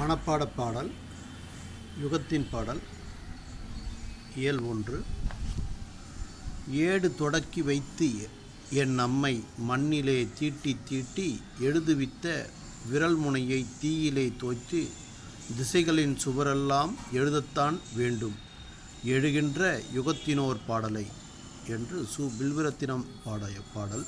மனப்பாட பாடல் யுகத்தின் பாடல் இயல் 1. ஏடு தொடக்கி வைத்து என் அம்மை மண்ணிலே தீட்டி தீட்டி எழுதுவித்த விரல் முனையை தீயிலே தோய்த்து திசைகளின் சுவரெல்லாம் எழுதத்தான் வேண்டும் எழுகின்ற யுகத்தினோர் பாடலை என்று பில்விரத்தினம் பாடிய பாடல்.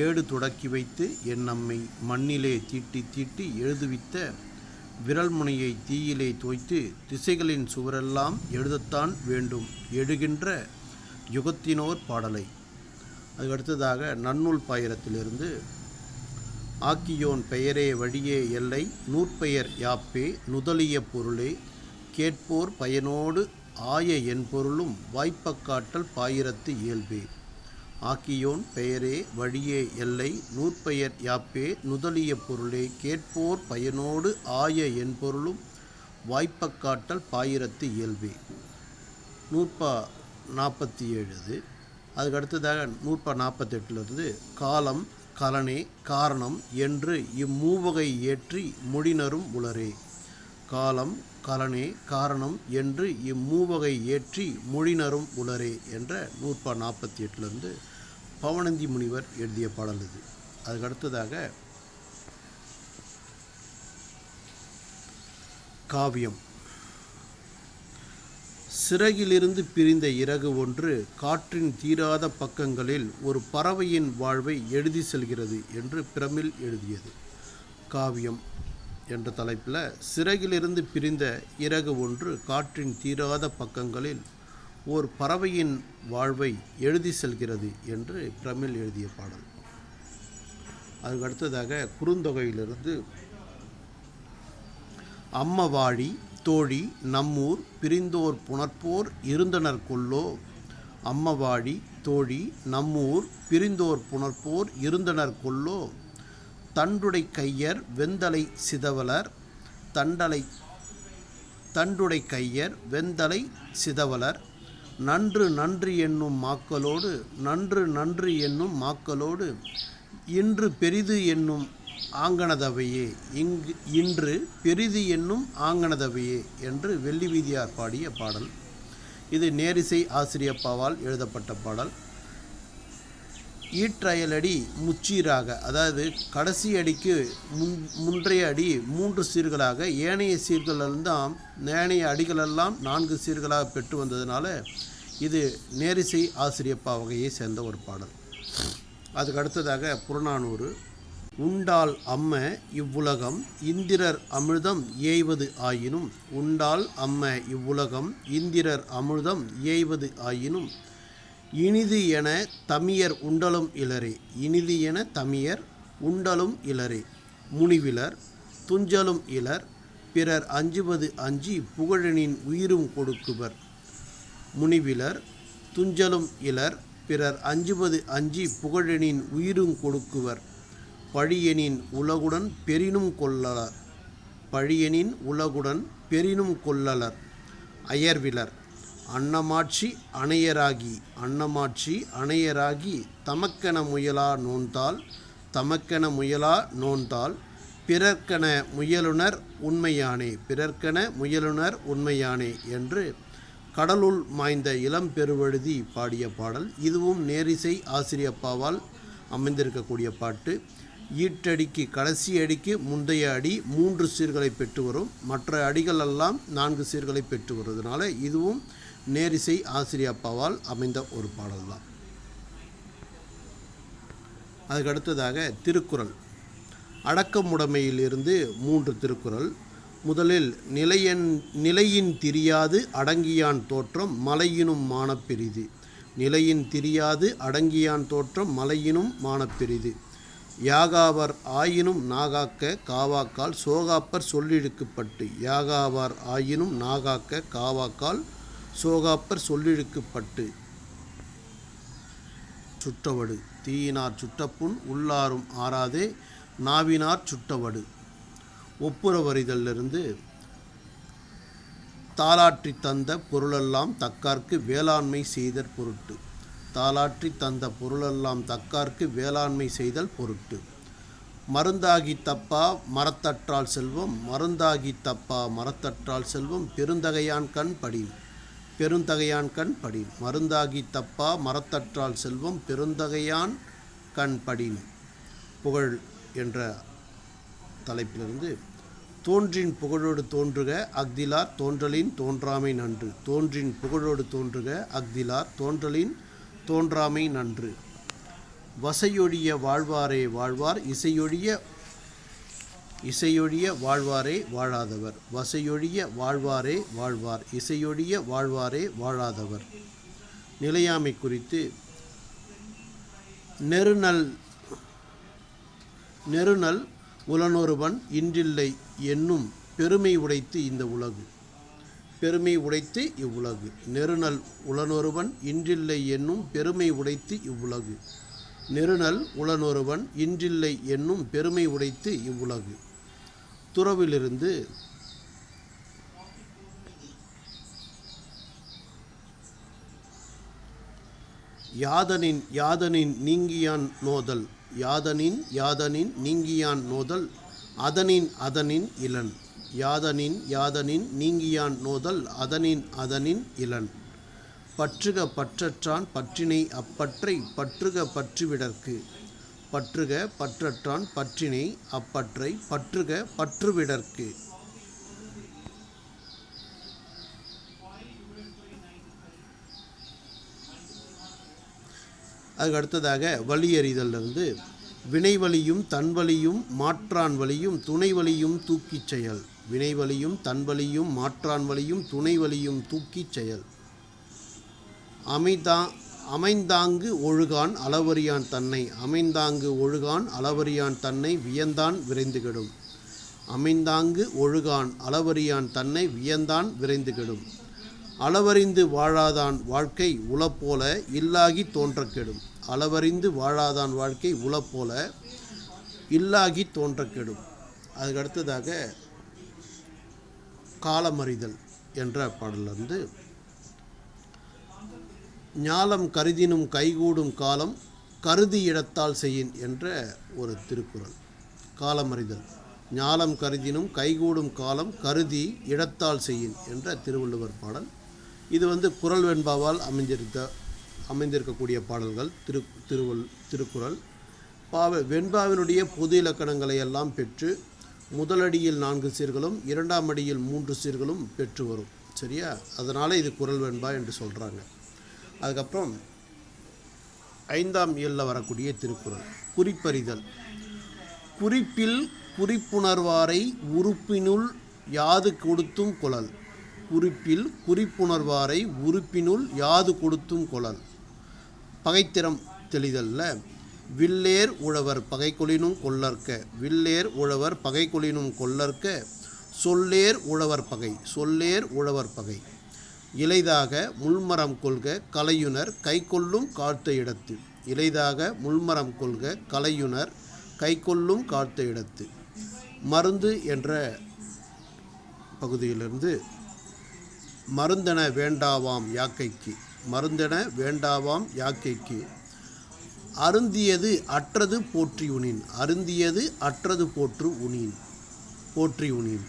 ஏடு தொடக்கி வைத்து என் அம்மை மண்ணிலே தீட்டி தீட்டி எழுதுவித்த விரல் முனையை தீயிலே தோய்த்து திசைகளின் சுவரெல்லாம் எழுதத்தான் வேண்டும் எழுகின்ற யுகத்தினோர் பாடலை. அதுக்கடுத்ததாக நன்னூல் பாயிரத்திலிருந்து ஆக்கியோன் பெயரே வழியே எல்லை நூற்பெயர் யாப்பே நுதலிய பொருளே கேட்போர் பயனோடு ஆய என் பொருளும் வாய்ப்பக்காட்டல் பாயிரத்து இயல்பே. ஆக்கியோன் பெயரே வழியே எல்லை நூற்பெயர் யாப்பே நுதலிய பொருளே கேட்போர் பயனோடு ஆய என் பொருளும் வாய்ப்பக்காட்டல் பாயிரத்து இயல்பே. 147. அதுக்கடுத்ததாக 148 காலம் கலனே காரணம் என்று இம்மூவகை ஏற்றி மொழினரும் உளரே. காலம் கலனே காரணம் என்று இம்மூவகை ஏற்றி மொழினரும் உளரே என்ற 148 பவணந்தி முனிவர் எழுதிய பாடல் இது. அதுக்கடுத்ததாக காவியம். சிறகிலிருந்து பிரிந்த இறகு ஒன்று காற்றின் தீராத பக்கங்களில் ஒரு பறவையின் வாழ்வை எழுதி செல்கிறது என்று பிரமிழ் எழுதியது. காவியம் என்ற தலைப்பில் சிறகிலிருந்து பிரிந்த இறகு ஒன்று காற்றின் தீராத பக்கங்களில் ஓர் பறவையின் வாழ்வை எழுதி செல்கிறது என்று பிரமிழ் எழுதிய பாடல். அதுக்கு அடுத்ததாக குறுந்தொகையிலிருந்து அம்மவாழி தோழி நம்மூர் பிரிந்தோர் புணர்ப்போர் இருந்தனர் கொல்லோ. அம்மவாழி தோழி நம்மூர் பிரிந்தோர் புணர்ப்போர் இருந்தனர் கொல்லோ. தண்டுடை கையர் வெந்தலை சிதவலர் தண்டுடை கையர் வெந்தலை சிதவலர் நன்று நன்று என்னும் மாக்களோடு நன்று நன்று என்னும் மாக்களோடு இன்று பெரிது என்னும் ஆங்கனதவையே இன்று பெரிது என்னும் ஆங்கனதவையே என்று வெள்ளி வீதியார் பாடிய பாடல். இது நேரிசை ஆசிரியப்பாவால் எழுதப்பட்ட பாடல். ஈற்றயலடி முச்சீராக, அதாவது கடைசி அடிக்கு முன்றைய அடி 3 சீர்களாக ஏனைய சீர்களெல்லாம் ஏனைய அடிகளெல்லாம் 4 சீர்களாக பெற்று வந்ததுனால இது நேரிசை ஆசிரியப்பா வகையை சேர்ந்த ஒரு பாடல். அதுக்கு அடுத்ததாக புறநானூறு. உண்டால் அம்ம இவ்வுலகம் இந்திரர் அமிர்தம் ஏய்வது ஆயினும் உண்டால் அம்ம இவ்வுலகம் இந்திரர் அமிர்தம் ஏய்வது ஆயினும் இனிது என தமியர் உண்டலும் இலரே. இனிது என தமியர் உண்டலும் இலரே. முனிவிலர் துஞ்சலும் இலர் பிறர் அஞ்சுவது அஞ்சி புகழனின் உயிரும் கொடுக்குவர். முனிவிலர் துஞ்சலும் இலர் பிறர் அஞ்சுவது அஞ்சி புகழனின் உயிரும் கொடுக்குவர். பழியனின் உலகுடன் பெரினும் கொள்ளலர். பழியனின் உலகுடன் பெரினும் கொள்ளலர். அயர்விலர் அன்னமாட்சி அணையராகி அன்னமாட்சி அணையராகி தமக்கென முயலா நோன்தால் தமக்கென முயலா நோன்தால் பிறர்க்கென முயலுனர் உண்மையானே பிறர்க்கென முயலுனர் உண்மையானே என்று கடலுள் மாய்ந்த இளம் பெருவழுதி பாடிய பாடல். இதுவும் நேரிசை ஆசிரியப்பாவால் அமைந்திருக்கக்கூடிய பாட்டு. ஈட்டடிக்கு கடைசி அடிக்கு முந்தைய அடி 3 சீர்களை பெற்று வரும். மற்ற அடிகள் எல்லாம் 4 சீர்களை பெற்று வருவதனால இதுவும் நேரிசை ஆசிரியப்பாவால் அமைந்த ஒரு பாடல் தான். அதுக்கடுத்ததாக திருக்குறள். அடக்கமுடைமையிலிருந்து 3 திருக்குறள். முதலில் நிலையின் திரியாது அடங்கியான் தோற்றம் மலையினும் மானப்பெரிது. நிலையின் திரியாது அடங்கியான் தோற்றம் மலையினும் மானப்பெரிது. யாகாவர் ஆயினும் நாகாக்க காவாக்கால் சோகாப்பர் சொல்லிழுக்கப்பட்டு. யாகாவார் ஆயினும் நாகாக்க காவாக்கால் சோகாப்பர் சொல்லிழுக்கப்பட்டு. சுட்டவடு தீயினார் சுட்டப்புண் உள்ளாரும் ஆறாதே நாவினார் சுட்டவடு. ஒப்புரவறிதலிருந்து தாளாற்றி தந்த பொருளெல்லாம் தக்கார்க்கு வேளாண்மை செய்தற் பொருட்டு. தாளாற்றி தந்த பொருளெல்லாம் தக்கார்க்கு வேளாண்மை செய்தல் பொருட்டு. மருந்தாகி தப்பா மரத்தற்றால் செல்வம், மருந்தாகி தப்பா மரத்தற்றால் செல்வம், பெருந்தகையான் கண் படின், பெருந்தகையான் கண் படின். மருந்தாகி தப்பா மரத்தற்றால் செல்வம், பெருந்தகையான் கண் படின். புகழ் என்ற தலைப்பிலிருந்து தோன்றின் புகழோடு தோன்றுக அஃதிலார் தோன்றலின் தோன்றாமை நன்று, தோன்றின் புகழோடு தோன்றுக அஃதிலார் தோன்றலின் தோன்றாமை நன்று. வசையொழிய வாழ்வாரே வாழ்வார், இசையொழிய வாழ்வாரே வாழாதவர், வசையொழிய வாழ்வாரே வாழ்வார், இசையொழிய வாழ்வாரே வாழாதவர். நிலையாமை குறித்து நெருநல் உளனொருவன் இன்றில்லை என்னும் பெருமை உடைத்து இந்த உலகு, பெருமை உடைத்து இவ்வுலகு. நெருநல் உளனொருவன் இன்றில்லை என்னும் பெருமை உடைத்து இவ்வுலகு, நெருநல் உளனொருவன் இன்றில்லை என்னும் பெருமை உடைத்து இவ்வுலகு. துறவிலிருந்து யாதனின் நீங்கியான் நோதல், யாதனின் நீங்கியான் நோதல், அதனின் இளன், யாதனின் நீங்கியான் நோதல், அதனின் இளன். பற்றுக பற்றற்றான் பற்றினை அப்பற்றை, பற்றுக பற்றுவிடற்கு, பற்றுக பற்றற்றான் பற்றினை அப்பற்றை, பற்றுக பற்றுவிடற்கு. அதுக்கு அடுத்ததாக வலியறிதலிருந்து வினைவலியும் தன்வலியும் மாற்றான் வலியும் துணைவலியும் தூக்கிச் செயல், வினைவலியும் தன்வலியும் மாற்றான் வலியும் துணைவலியும் தூக்கிச் செயல். அமைந்தாங்கு ஒழுகான் அளவறியான் தன்னை, அமைந்தாங்கு ஒழுகான் அளவறியான் தன்னை வியந்தான் விரைந்து கெடும், அமைந்தாங்கு ஒழுகான் அளவறியான் தன்னை வியந்தான் விரைந்து கெடும். அளவறிந்து வாழாதான் வாழ்க்கை உளப்போல இல்லாகி தோன்ற கெடும், அளவறிந்து வாழாதான் வாழ்க்கை உளப்போல இல்லாகி தோன்ற கெடும். அதுக்கு அடுத்ததாக காலமறிதல் என்ற பாடலிருந்து ஞாலம் கருதினும் கைகூடும் காலம் கருதி இடத்தால் செய்யின் என்ற ஒரு திருக்குறள். காலமறிதல், ஞாலம் கருதினும் கைகூடும் காலம் கருதி இடத்தால் செய்யின் என்ற திருவள்ளுவர் பாடல். இது குறள் வெண்பாவால் அமைந்திருக்கக்கூடிய பாடல்கள். திருக்குறள் வெண்பாவினுடைய பொது இலக்கணங்களை எல்லாம் பெற்று முதலடியில் 4 சீர்களும் 2ஆம் அடியில் 3 சீர்களும் பெற்று வரும். சரியா? அதனால் இது குறள் வெண்பா என்று சொல்கிறாங்க. அதுக்கப்புறம் 5ஆம் இயலில் வரக்கூடிய திருக்குறள் குறிப்பறிதல். குறிப்பில் குறிப்புணர்வாரை உறுப்பினுள் யாது கொடுத்தும் கொளல், குறிப்பில் குறிப்புணர்வாரை உறுப்பினுள் யாது கொடுத்தும் கொளல். பகைத்திறம் தெளிதல்ல வில்லேர் உழவர் பகைக்கொளினும் கொல்லற்க, வில்லேர் உழவர் பகைக்கொளினும் கொல்லற்க, சொல்லேர் உழவர் பகை, சொல்லேர் உழவர் பகை. இலைதாக முள்மரம் கொள்க கலையுனர் கைக்கொள்ளும் காத்த இடத்து, இலைதாக முள்மரம் கொள்க கலையுனர் கைக்கொள்ளும் காத்த இடத்து. மருந்து என்ற பகுதியிலிருந்து மருந்தென வேண்டாவாம் யாக்கைக்கு, மருந்தென வேண்டாவாம் யாக்கைக்கு. அருந்தியது அற்றது போற்றி உணின், அருந்தியது அற்றது போற்றி உணின்.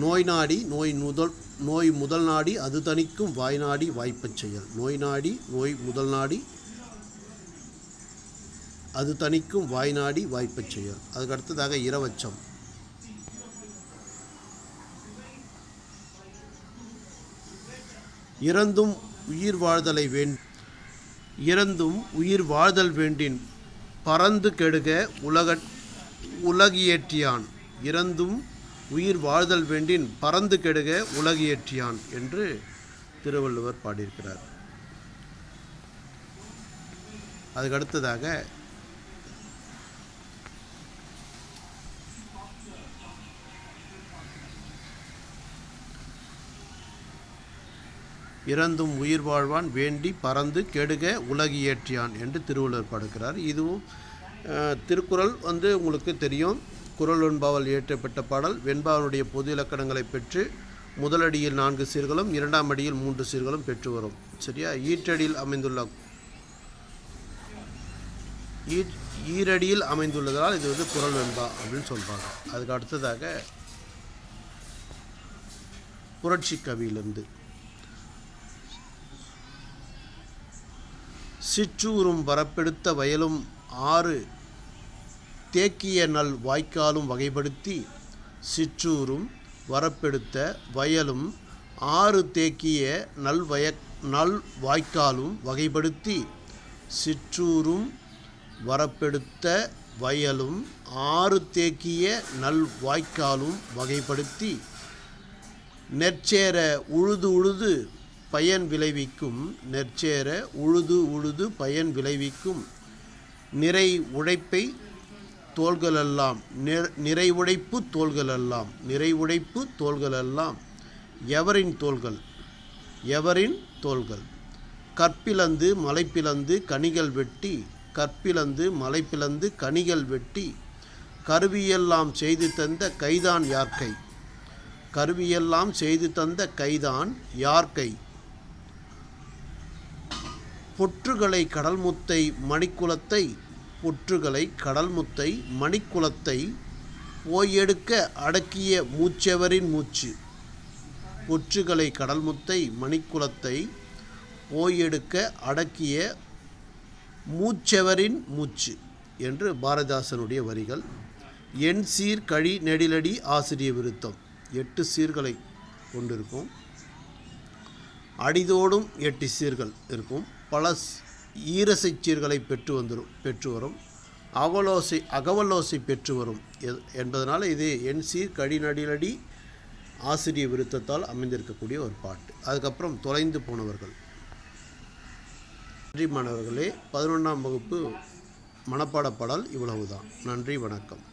நோய் நாடி நோய் முதல் நாடி அது தணிக்கும் வாய் நாடி வாய்ப்பச் செயல், நோய் நாடி நோய் முதல் நாடி அது தணிக்கும் வாய் நாடி வாய்ப்பச் செயல். அதுக்கு அடுத்ததாக இரவச்சம். இறந்தும் உயிர் வாழ்தல் வேண்டின் பறந்து கெடுக உலகியற்றியான், இறந்தும் உயிர் வாழ்தல் வேண்டின் பறந்து கெடுக உலகியற்றியான் என்று திருவள்ளுவர் பாடியிருக்கிறார். அதுக்கு அடுத்ததாக இறந்தும் உயிர் வாழ்வான் வேண்டி பறந்து கெடுக உலகியற்றியான் என்று திருவள்ளுவர் பாடுகிறார். இதுவும் திருக்குறள் உங்களுக்கு தெரியும். குறள் வெண்பாவால் இயற்றப்பட்ட பாடல். வெண்பாவினுடைய பொது இலக்கணங்களை பெற்று முதலடியில் 4 சீர்களும் 2ஆம் அடியில் 3 சீர்களும் பெற்று வரும். சரியா? ஈரடியில் அமைந்துள்ளதால் இது வந்து குறள் வெண்பா அப்படின்னு சொல்கிறாங்க. அதுக்கு அடுத்ததாக புரட்சி கவியிலிருந்து சிற்றூரும் வரப்பெடுத்த வயலும் ஆறு தேக்கிய நல் வாய்க்காலும் வகைப்படுத்தி சிற்றூரும் வரப்பெடுத்த வயலும் ஆறு தேக்கிய நல் வாய்க்காலும் வகைப்படுத்தி சிற்றூரும் வரப்பெடுத்த வயலும் ஆறு தேக்கிய நல் வாய்க்காலும் வகைப்படுத்தி நெற்சேர உழுது உழுது பயன் விளைவிக்கும் நெற்சேர உழுது உழுது பயன் விளைவிக்கும் நிறை உழைப்பை தோள்களெல்லாம் நிறை உழைப்பு தோள்களெல்லாம் நிறை உழைப்பு தோள்களெல்லாம் எவரின் தோள்கள் கற்பிளந்து மலைப்பிளந்து கனிகள் வெட்டி கற்பிளந்து மலைப்பிளந்து கனிகள் வெட்டி கருவியெல்லாம் செய்து தந்த கைதான் யார்கை கருவியெல்லாம் செய்து தந்த கைதான் யார்கை பொற்றுகளை கடல்முத்தை மணிக்குலத்தை பொற்றுகளை கடல்முத்தை மணிக்குலத்தை போயெடுக்க அடக்கிய மூச்செவரின் மூச்சு பொற்றுகளை கடல்முத்தை மணிக்குலத்தை போயெடுக்க அடக்கிய மூச்செவரின் மூச்சு என்று பாரதிதாசனுடைய வரிகள். எண் சீர் கழி நெடிலடி ஆசிரிய விருத்தம் 8 சீர்களை கொண்டிருக்கும். அடிதோடும் 8 சீர்கள் இருக்கும். பல ஈரசை சீர்களை பெற்று வரும். அகவலோசை பெற்று வரும் என்பதனால் இது எண் சீர் கழி நடிலடி ஆசிரிய விருத்தத்தால் அமைந்திருக்கக்கூடிய ஒரு பாட்டு. அதுக்கப்புறம் தொலைந்து போனவர்கள். நன்றி மாணவர்களே. 11ஆம் வகுப்பு மனப்பாட பாடல் இவ்வளவுதான். நன்றி, வணக்கம்.